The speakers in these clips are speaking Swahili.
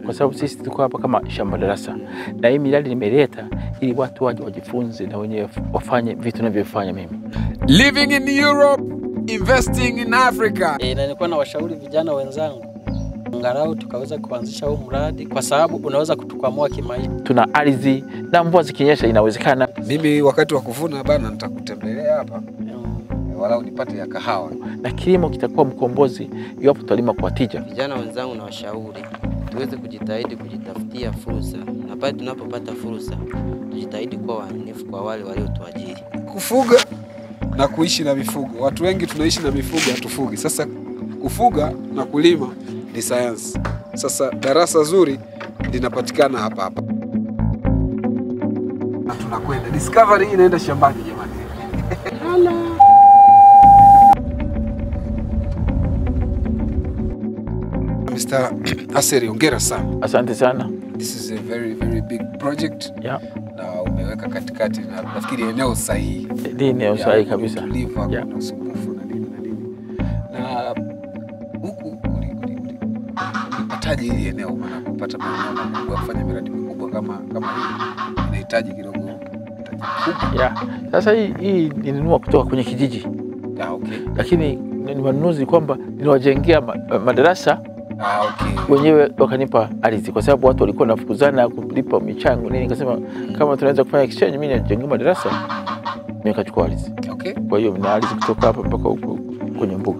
kwa sababu sisi tuko hapa kama shamba darasa, na hii miradi nimeleta ili watu waje wajifunze na wenyewe wafanye vitu ninavyofanya mimi. Living in Europe, investing in Africa. Na nilikuwa na washauri vijana wenzangu angalau tukaweza kuanzisha huu mradi kwa sababu unaweza kutukwamua kimaisha. Tuna ardhi na mvua zikinyesha inawezekana. Mimi wakati wa kuvuna bana nitakutembelea hapa. Walau nipate ya kahawa. Na kilimo kitakuwa mkombozi iwapo tutalima kwa tija. Vijana wenzangu na washauri tuweze kujitahidi kujitafutia fursa, na pale tunapopata fursa tujitahidi kuwa waaminifu kwa wale waliotuajiri. Kufuga na kuishi na mifugo. Watu wengi tunaishi na mifugo hatufugi. Sasa kufuga na kulima ni science. Sasa darasa zuri linapatikana hapa hapa. Na tunakwenda Discovery inaenda shambani jamani. Mr. Aseri, hongera sana. Asante sana. This is a very big project. Yeah. Na umeweka katikati na nafikiri eneo sahihi. Ni eneo sahihi kabisa. Tulivu, hakuna usumbufu na nini. Na huku ulipataje hili eneo, maana kupata maeneo ya kufanya miradi mikubwa kama hii inahitaji kidogo kubwa. Yeah. Sasa hii nilinunua kutoka kwenye kijiji. Okay. Lakini ni manunuzi kwamba niwajengea madarasa. Okay. Wenyewe wakanipa ardhi kwa sababu watu walikuwa wanafukuzana kulipa michango nini, nikasema kama tunaweza kufanya exchange, mimi nijenge madarasa, nikachukua ardhi. Okay. Kwa hiyo na ardhi kutoka hapa mpaka huko kwenye mbuga.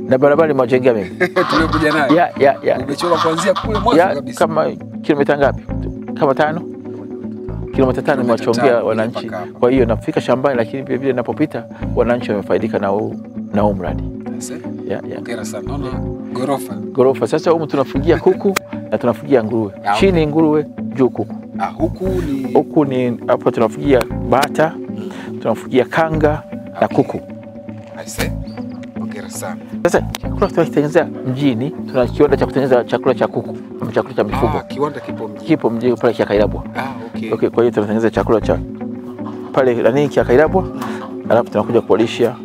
Na barabara nimejengea mimi. Tumekuja nayo. Yeah. Umechora kuanzia kule mwanzo kabisa. Kama kilomita ngapi? Kama 5. Kilomita 5 nimewachongea wananchi. Kwa hiyo nafika shambani, lakini vile vile ninapopita wananchi wamefaidika na huu mradi. Yeah. Hongera sana. Naona Gorofa. Sasa humu tunafugia kuku na tunafugia nguruwe. Chini nguruwe, juu kuku. Huku ni hapo tunafugia bata, tunafugia kanga na kuku. Hongera sana. Sasa chakula tunatengeneza mjini, tuna kiwanda cha kutengeneza chakula cha kuku, ama chakula cha mifugo. Kiwanda kipo mjini pale Kiakairabwa. Okay. Kwa hiyo tunatengeneza chakula cha pale nani Kiakairabwa, alafu tunakuja kuwalisha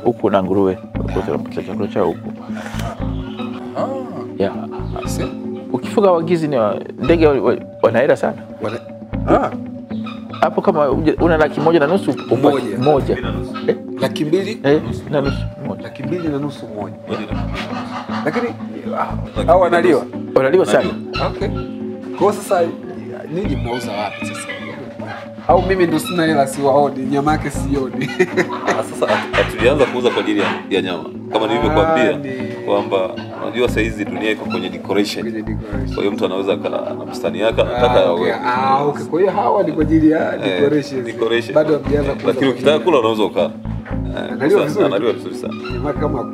kuku na nguruwe. Tunapata chakula cha huku. Yeah. Ukifuga wagizi ni ndege wanahela sana. Hapo kama una 1.5 moja. 2.5 moja. 2.5 moja. Lakini hao wanaliwa sana. Okay. Kwa sasa nini mnauza wapi sasa? Au mimi ndo sina hela siwaoni, nyama yake sioni. Sasa hatujaanza kuuza kwa ajili ya nyama. Kama nilivyokuambia kwamba unajua sasa hizi dunia iko kwenye decoration. Kwa hiyo mtu anaweza na bustani yake anataka yawe. Okay. Kwa hiyo hawa ni kwa ajili ya decoration. Bado hajaanza kuuza. Lakini ukitaka kula unaweza ukala. Analiwa vizuri sana. Nyama kama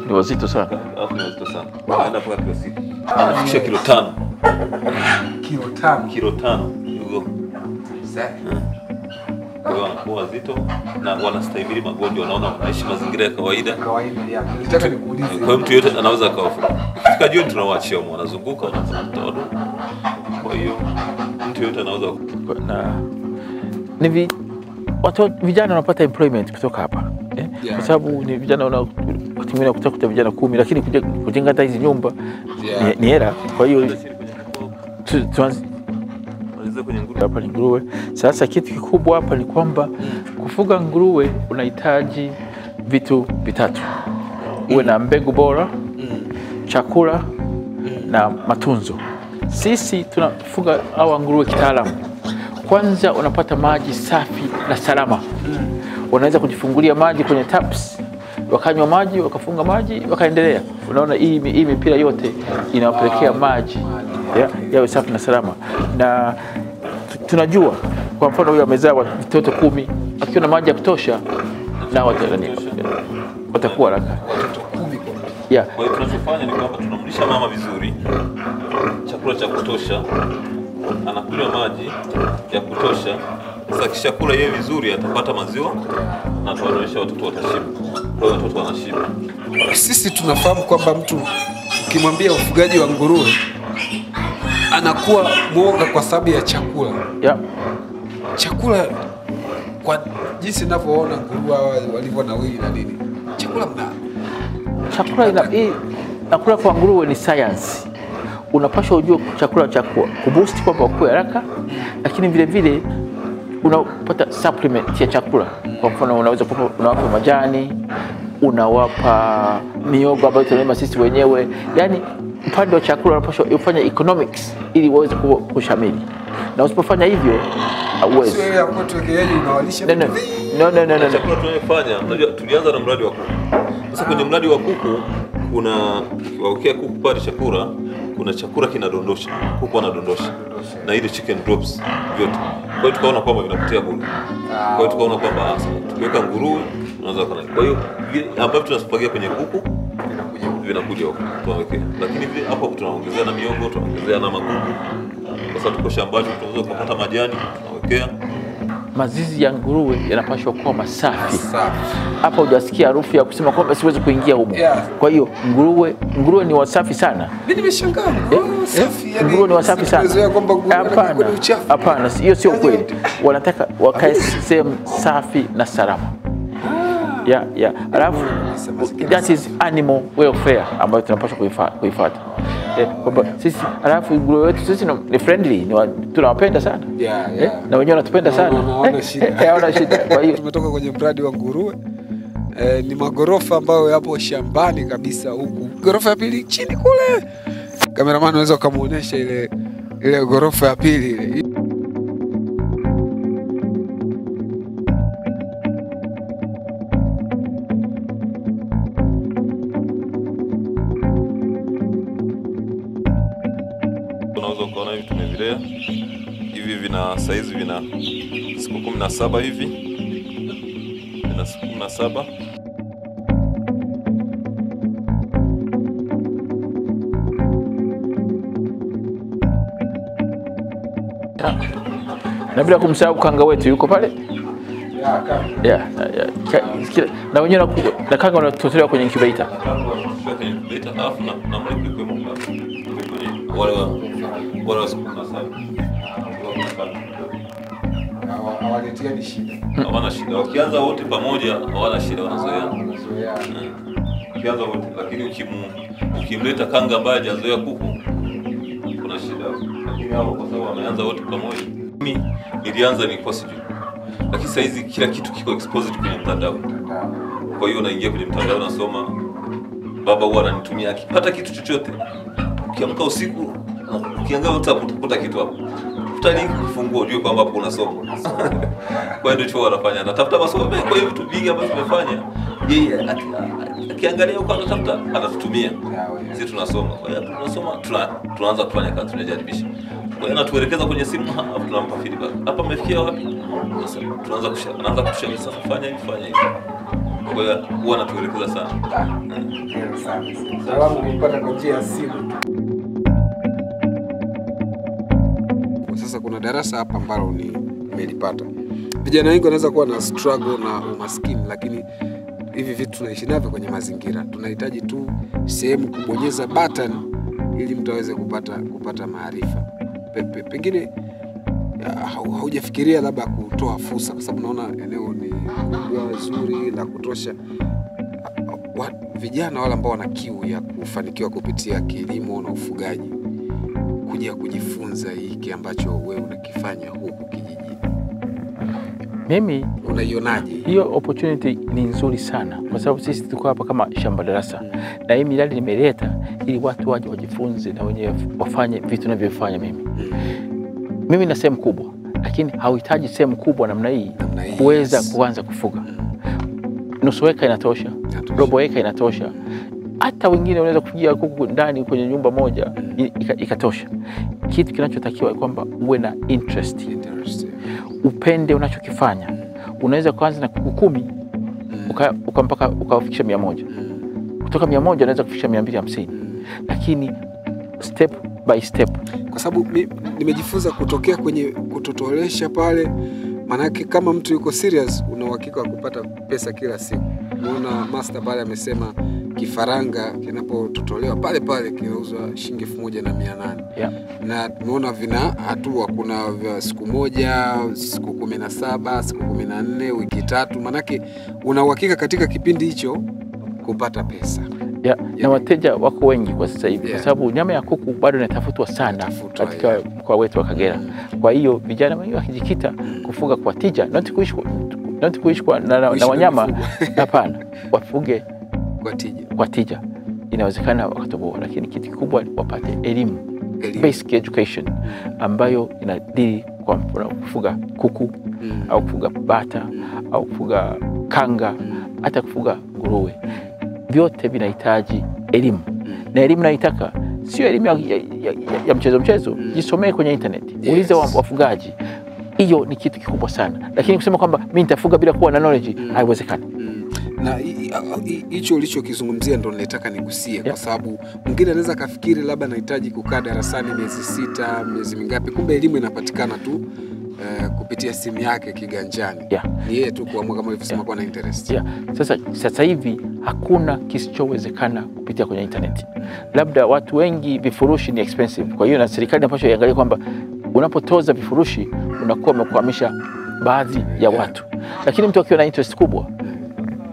ni wazito sana. Anaenda kwa kilo 6. Anafikisha kilo 5. Kilo 5. Hiyo. Kwa hiyo wanakuwa wazito na wanastahimili magonjwa, wanaona wanaishi mazingira ya kawaida. Nataka nikuulize. Kwa hiyo mtu yote anaweza kawafuga. Kifika jioni tunawaachia wao, wanazunguka wanafanya mtawadudu. Kwa hiyo mtu yote anaweza na ni watu vijana wanapata employment kutoka hapa. Kwa sababu ni vijana kutumia kutafuta vijana 10, lakini kujenga hata hizi nyumba ni hela. Kwa hiyo tuanze kwenye nguruwe. Sasa kitu kikubwa hapa ni kwamba kufuga nguruwe unahitaji vitu vitatu. Uwe na mbegu bora, chakula na matunzo. Sisi tunafuga hawa nguruwe kitaalamu. Kwanza unapata maji safi na salama. Unaweza kujifungulia maji kwenye taps, wakanywa maji, wakafunga maji, wakaendelea. Unaona hii mipira yote inawapelekea maji yawe safi na salama. Na tunajua kwa mfano huyu amezaa watoto 10, akiwa na maji ya kutosha na watakuwa haraka. Kwa hiyo tunachofanya ni kwamba tunamlisha mama vizuri, chakula cha kutosha, anakunywa maji ya kutosha. Sasa kisha kula yeye vizuri atapata maziwa na tunaonyesha watoto watashiba. Kwa hiyo watoto wanashiba. Sisi tunafahamu kwamba mtu ukimwambia ufugaji wa nguruwe anakuwa mwoga kwa sababu ya chakula. Chakula kwa jinsi ninavyoona nguruwe walivyo na wili na nini. Chakula na kula kwa nguruwe ni science. Unapaswa ujue chakula cha kuboost kwamba ukue haraka, lakini vile vile unapata supplement ya chakula. Kwa mfano unaweza unawapa majani, unawapa miogo ambayo tunalima sisi wenyewe. Yani upande wa chakula unapaswa ufanye economics ili uweze kushamili. Na usipofanya hivyo uweze. Sio ya kwetu kienyeji unawalisha. No. Chakula tunayofanya, unajua tulianza na mradi wa kuku. Sasa kwenye mradi wa kuku kuna wakia kuku pale chakula, kuna chakula kinadondosha, kuku anadondosha. Na ile chicken drops vyote. Kwa hiyo tukaona kwamba vinapotea bure. Kwa hiyo tukaona kwamba tukiweka nguruwe unaweza kana. Kwa hiyo ambapo tunasipagia kwenye kuku vinakuja huko tuwawekea. Lakini vile hapo tunaongezea na miogo, tunaongezea na magugu. Sasa tuko shambani tunaweza kupata majani tunawekea. Mazizi ya nguruwe yanapaswa kuwa masafi. Hapa hujasikia harufu ya kusema kwamba siwezi kuingia humo. Kwa hiyo nguruwe ni wasafi sana. Mimi nimeshangaa. Safi yani. Nguruwe ni wasafi sana. Hapana, hiyo sio kweli. Wanataka wakae sehemu safi na salama. Alafu that is animal welfare ambayo tunapaswa kuifuata. Kwamba sisi alafu nguruwe wetu sisi ni friendly, tunawapenda sana. Na wenyewe wanatupenda sana. Hawana shida. Kwa hiyo tumetoka kwenye mradi wa nguruwe. Ni magorofa ambayo yapo shambani kabisa huku. Gorofa ya pili chini kule. Cameraman unaweza kumuonesha ile gorofa ya pili ile. Unaweza kuona hivi tumevilea. Hivi vina size vina siku 17 hivi. Vina siku 17. Na bila kumsahau kanga wetu yuko pale. Na wenyewe na kanga wanatolewa kwenye incubator. Kwenye incubator alafu na mliki kwa mmoja. Wala siku 17. Hawaletea shida. Hawana shida. Wakianza wote pamoja hawana shida, wanazoea. Wakianza wote, lakini ukimleta kanga ambaye hajazoea kuku kuna shida. Lakini hao kwa sababu wameanza wote pamoja. Mimi nilianza nilikuwa sijui. Lakini sasa hizi kila kitu kiko exposed kwenye mtandao. Kwa hiyo unaingia kwenye mtandao unasoma, baba huwa ananitumia akipata kitu chochote. Ukiamka usiku ukiangalia utakuta kitu hapo. Utalink kufungua ujue kwamba hapo unasoma. Kwa hiyo ndio anafanya. Anatafuta masomo kwa hiyo vitu vingi ambavyo tumefanya. Yeye akiangalia huko anatafuta anatutumia. Sisi tunasoma. Kwa hiyo tunasoma tunaanza kufanya kazi tunajaribisha. Kwa hiyo anatuelekeza kwenye simu hapo tunampa feedback. Hapa umefikia wapi? Sasa anaanza kushauri sasa fanya hivi. Kwa hiyo huwa anatuelekeza sana. Salamu nilipata kwa njia ya simu. Sasa kuna darasa hapa ambalo nimelipata. Vijana wengi wanaweza kuwa na struggle na umaskini, lakini hivi vitu tunaishi navyo kwenye mazingira. Tunahitaji tu sehemu kubonyeza button ili mtu aweze kupata maarifa. Pengine haujafikiria labda kutoa fursa kwa sababu naona eneo ni zuri la kutosha. Vijana wale ambao wana kiu ya kufanikiwa kupitia kilimo na ufugaji kuja kujifunza hiki ambacho wewe unakifanya huku kijijini. Mimi unaionaje? Hiyo opportunity ni nzuri sana kwa sababu sisi tuko hapa kama shamba darasa. Na hii miradi nimeleta ili watu waje wajifunze na wenyewe wafanye vitu ninavyofanya mimi. Mimi na sehemu kubwa, lakini hauhitaji sehemu kubwa namna hii kuweza kuanza kufuga. Nusu eka inatosha, robo eka inatosha. Hata wengine wanaweza kufugia kuku ndani kwenye nyumba moja ikatosha. Kitu kinachotakiwa kwamba uwe na interest. Upende unachokifanya. Unaweza kuanza na kuku 10 mpaka ukafikisha 100. Kutoka 100 unaweza kufikisha 250. Lakini step by step. Kwa sababu nimejifunza kutokea kwenye kutotolesha pale, manake kama mtu yuko serious una uhakika wa kupata pesa kila siku. Unaona master pale amesema kifaranga kinapototolewa pale kinauzwa shilingi 1,800. Na tunaona vina hatua, kuna vya siku 1, siku 17, siku 14, wiki 3. Manake una uhakika katika kipindi hicho kupata pesa. Na wateja wako wengi kwa sasa hivi kwa sababu nyama ya kuku bado inatafutwa sana katika mkoa wetu wa Kagera. Kwa hiyo vijana wengi wakijikita kufuga kwa tija, not kuishi na wanyama, hapana, wafuge kwa tija. Inawezekana wakatoboa, lakini kitu kikubwa wapate elimu. Basic education ambayo inadili kwa mfano kufuga kuku au kufuga bata au kufuga kanga, hata kufuga nguruwe. Vyote vinahitaji elimu. Na elimu naitaka sio elimu ya mchezo. Jisomee kwenye internet. Ulize wafugaji. Hiyo ni kitu kikubwa sana. Lakini kusema kwamba mimi nitafuga bila kuwa na knowledge haiwezekani. Na hicho ulichokizungumzia ndo nilitaka nigusie kwa sababu mwingine anaweza kafikiri labda nahitaji kukaa darasani miezi 6, miezi mingapi, kumbe elimu inapatikana tu kupitia simu yake kiganjani. Ni yeye tu kuamua kama ulivyosema kwa na interest. Sasa hivi hakuna kisichowezekana kupitia kwenye internet. Labda watu wengi vifurushi ni expensive. Kwa hiyo na serikali inapaswa iangalie kwamba unapotoza vifurushi unakuwa umekwamisha baadhi ya watu. Lakini mtu akiwa na interest kubwa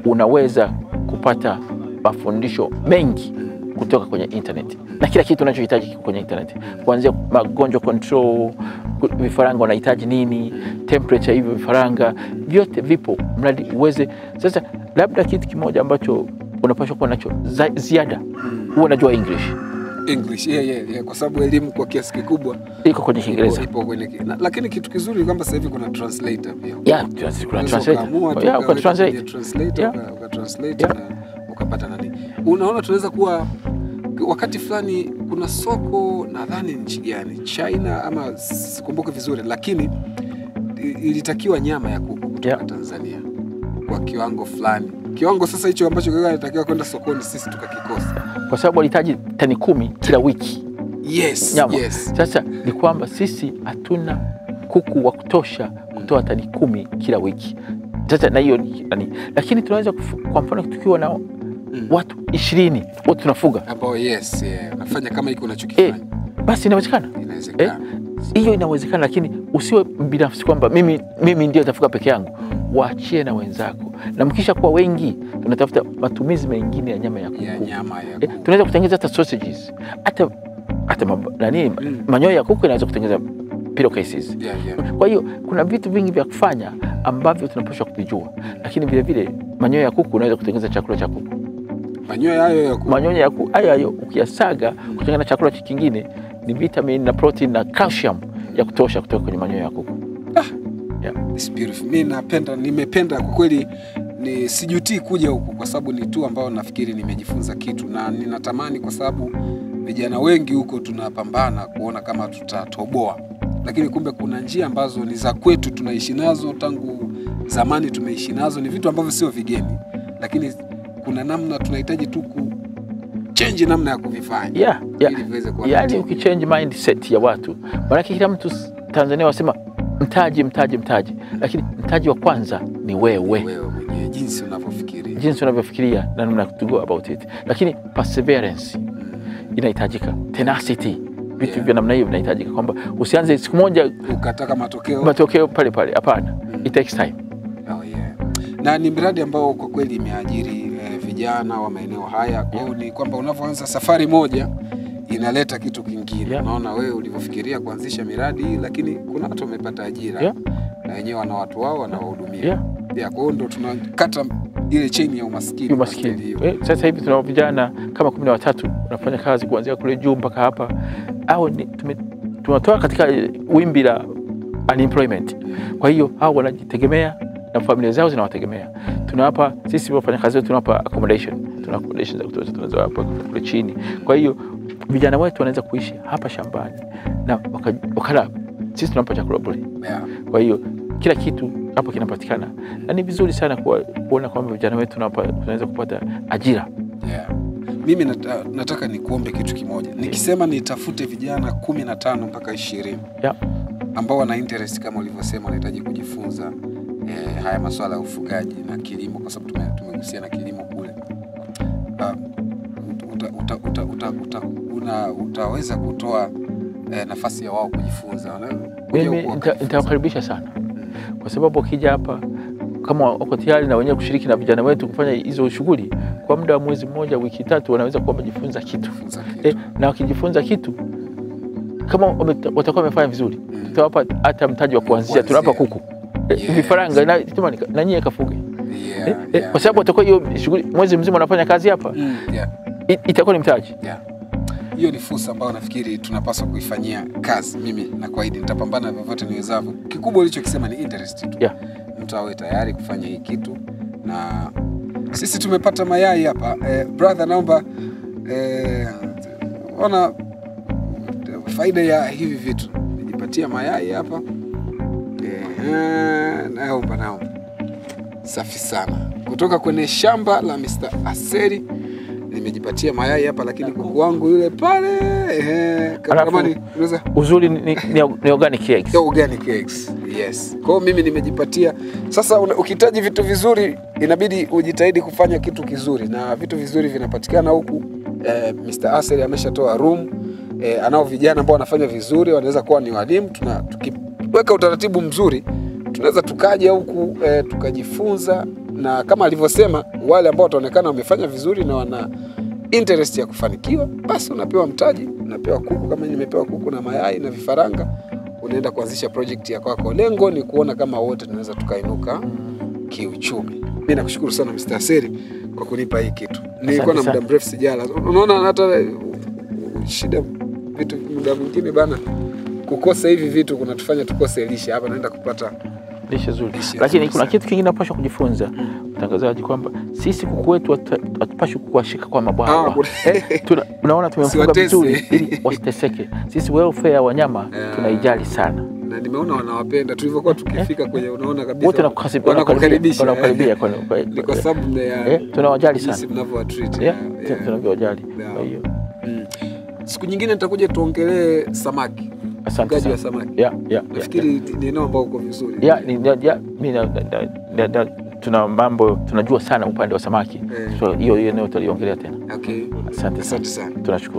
unaweza kupata mafundisho mengi kutoka kwenye internet. Na kila kitu unachohitaji kiko kwenye internet. Kuanzia magonjwa control, vifaranga wanahitaji nini, temperature hivyo vifaranga, vyote vipo mradi uweze. Sasa labda kitu kimoja ambacho unapaswa kuwa nacho ziada, huwa unajua English, kwa sababu elimu kwa kiasi kikubwa iko kwenye Kiingereza. Lakini kitu kizuri ni kwamba sasa hivi kuna translator pia. Kuna translator. Ukatranslate na ukapata nani. Unaona tunaweza kuwa wakati fulani kuna soko nadhani nchi gani, China ama sikumbuki vizuri, lakini ilitakiwa nyama ya kuku kutoka Tanzania kwa kiwango fulani. Kiwango sasa hicho ambacho kinatakiwa kwenda sokoni sisi tukakikosa. Kwa sababu walihitaji tani 10 kila wiki. Yes. Sasa ni kwamba sisi hatuna kuku wa kutosha kutoa tani 10 kila wiki. Sasa na hiyo nani, lakini tunaweza kwa mfano tukiwa na watu 20 wote tunafuga hapo. Nafanya kama hiko unachokifanya. Basi inawezekana. Hiyo inawezekana, lakini usiwe binafsi kwamba mimi ndio nitafuga peke yangu. Waachie na wenzako. Na mkisha kuwa wengi tunatafuta matumizi mengine ya nyama ya kuku. Tunaweza kutengeneza hata sausages. Hata manyoya ya kuku inaweza kutengeneza pillowcases. Kwa hiyo kuna vitu vingi vya kufanya ambavyo tunapaswa kuvijua. Lakini vile vile manyoya ya kuku unaweza kutengeneza chakula cha kuku. Manyoya ya kuku hayo ukiyasaga kutengeneza chakula kingine ni vitamin na protein na calcium ya kutosha kutoka kwenye manyoya ya kuku. It's beautiful. Mimi nimependa kwa kweli, ni sijutii kuja huku kwa sababu ni tu ambao nafikiri nimejifunza kitu, na ninatamani kwa sababu vijana wengi huko tunapambana kuona kama tutatoboa, lakini kumbe kuna njia ambazo ni za kwetu, tunaishi nazo tangu zamani, tumeishi nazo, ni vitu ambavyo sio vigeni, lakini kuna namna tunahitaji tu change namna ya kuvifanya ili viweze kuwa. Yaani ukichange mindset ya watu, maana kila mtu Tanzania wasema mtaji, lakini mtaji wa kwanza ni wewe mwenyewe, jinsi unavyofikiria na namna to go about it. Lakini perseverance inahitajika, tenacity, vitu vya namna hiyo vinahitajika, kwamba usianze siku moja ukataka matokeo pale. Hapana, it takes time. Na ni miradi ambao kwa kweli imeajiri vijana wa maeneo haya. Kwa hiyo ni kwamba unapoanza safari moja inaleta kitu kingine. Unaona wewe ulivyofikiria kuanzisha miradi, lakini kuna watu wamepata ajira na wenyewe wana watu wao wanawahudumia. Kwa hiyo ndo tunakata ile chain ya umaskini. Sasa hivi tuna vijana kama 13 wanafanya kazi kuanzia kule juu mpaka hapa. Hao tunatoa katika wimbi la unemployment. Kwa hiyo hao wanajitegemea na familia zao zinawategemea. Tunawapa sisi wafanyakazi wetu, tunawapa accommodation. Tuna accommodation za kutosha, tunaweza hapa kule chini. Kwa hiyo vijana wetu wanaweza kuishi hapa shambani na wakala sisi tunampa chakula bure. Kwa hiyo kila kitu hapo kinapatikana. Na ni vizuri sana kuona kwamba vijana wetu tunaweza kupata ajira. Mimi nataka nikuombe kitu kimoja. Nikisema nitafute vijana 15 mpaka 20 ambao wana interest kama ulivyosema, wanahitaji kujifunza haya masuala ya ufugaji na kilimo, kwa sababu tumegusia na kilimo kule. Utaweza kutoa nafasi ya wao kujifunza? Mimi nitawakaribisha sana, kwa sababu wakija hapa kama wako tayari na wenyewe kushiriki na vijana wetu kufanya hizo shughuli kwa muda wa mwezi mmoja, wiki 3, wanaweza kuwa wamejifunza kitu. Na wakijifunza kitu kama watakuwa wamefanya vizuri, tutawapa hata mtaji wa kuanzia. Tunawapa kuku, vifaranga na nyie kafuge. Kwa sababu watakuwa hiyo shughuli mwezi mzima wanafanya kazi hapa, itakuwa ni mtaji. Hiyo ni fursa ambayo nafikiri tunapaswa kuifanyia kazi. Mimi na kuahidi nitapambana vyovyote niwezavyo. Kikubwa ulichokisema ni interest tu. Mtu awe tayari kufanya hii kitu. Na sisi tumepata mayai hapa. Brother, naomba ona faida ya hivi vitu. Nijipatia mayai hapa. Naomba. Safi sana. Kutoka kwenye shamba la Mr. Aseri. Nimejipatia mayai hapa, lakini kuku wangu yule pale kama ni uzuri ni organic eggs. Organic eggs. Yes. Kwa mimi nimejipatia. Sasa ukihitaji vitu vizuri inabidi ujitahidi kufanya kitu kizuri, na vitu vizuri vinapatikana huku. Mr. Aseri ameshatoa room. Anao vijana ambao wanafanya vizuri, wanaweza kuwa ni walimu. Tukiweka utaratibu mzuri, tunaweza tukaja huku tukajifunza, na kama alivyosema wale ambao wataonekana wamefanya vizuri na wana interest ya kufanikiwa, basi unapewa mtaji, unapewa kuku kama nimepewa kuku na mayai na vifaranga, unaenda kuanzisha project ya kwako. Lengo ni kuona kama wote tunaweza tukainuka kiuchumi. Mimi nakushukuru sana Mr. Aseri kwa kunipa hii kitu. Nilikuwa na muda mrefu sijala. Unaona hata shida vitu muda mwingine bana, kukosa hivi vitu kunatufanya tukose lishe. Hapa naenda kupata lishe nzuri. Lakini kuna kitu kingine napaswa kujifunza, mtangazaji, kwamba sisi kuku wetu hatupaswi kuwashika kwa mabwawa. Tunaona tumemfunga vizuri ili wasiteseke. Sisi welfare ya wanyama tunaijali sana. Na nimeona wanawapenda. Tulivyokuwa tukifika kwenye, unaona kabisa wote wanakukaribisha. Ni kwa sababu tunawajali sana. Sisi tunavyowatreat. Tunavyowajali. Kwa hiyo siku nyingine nitakuja tuongelee samaki. Asante wa samaki. Nafikiri ni eneo ambao uko vizuri. Mimi tuna mambo tunajua sana upande wa samaki. So hiyo eneo tutaliongelea tena. Okay. Asante sana. Tunashukuru.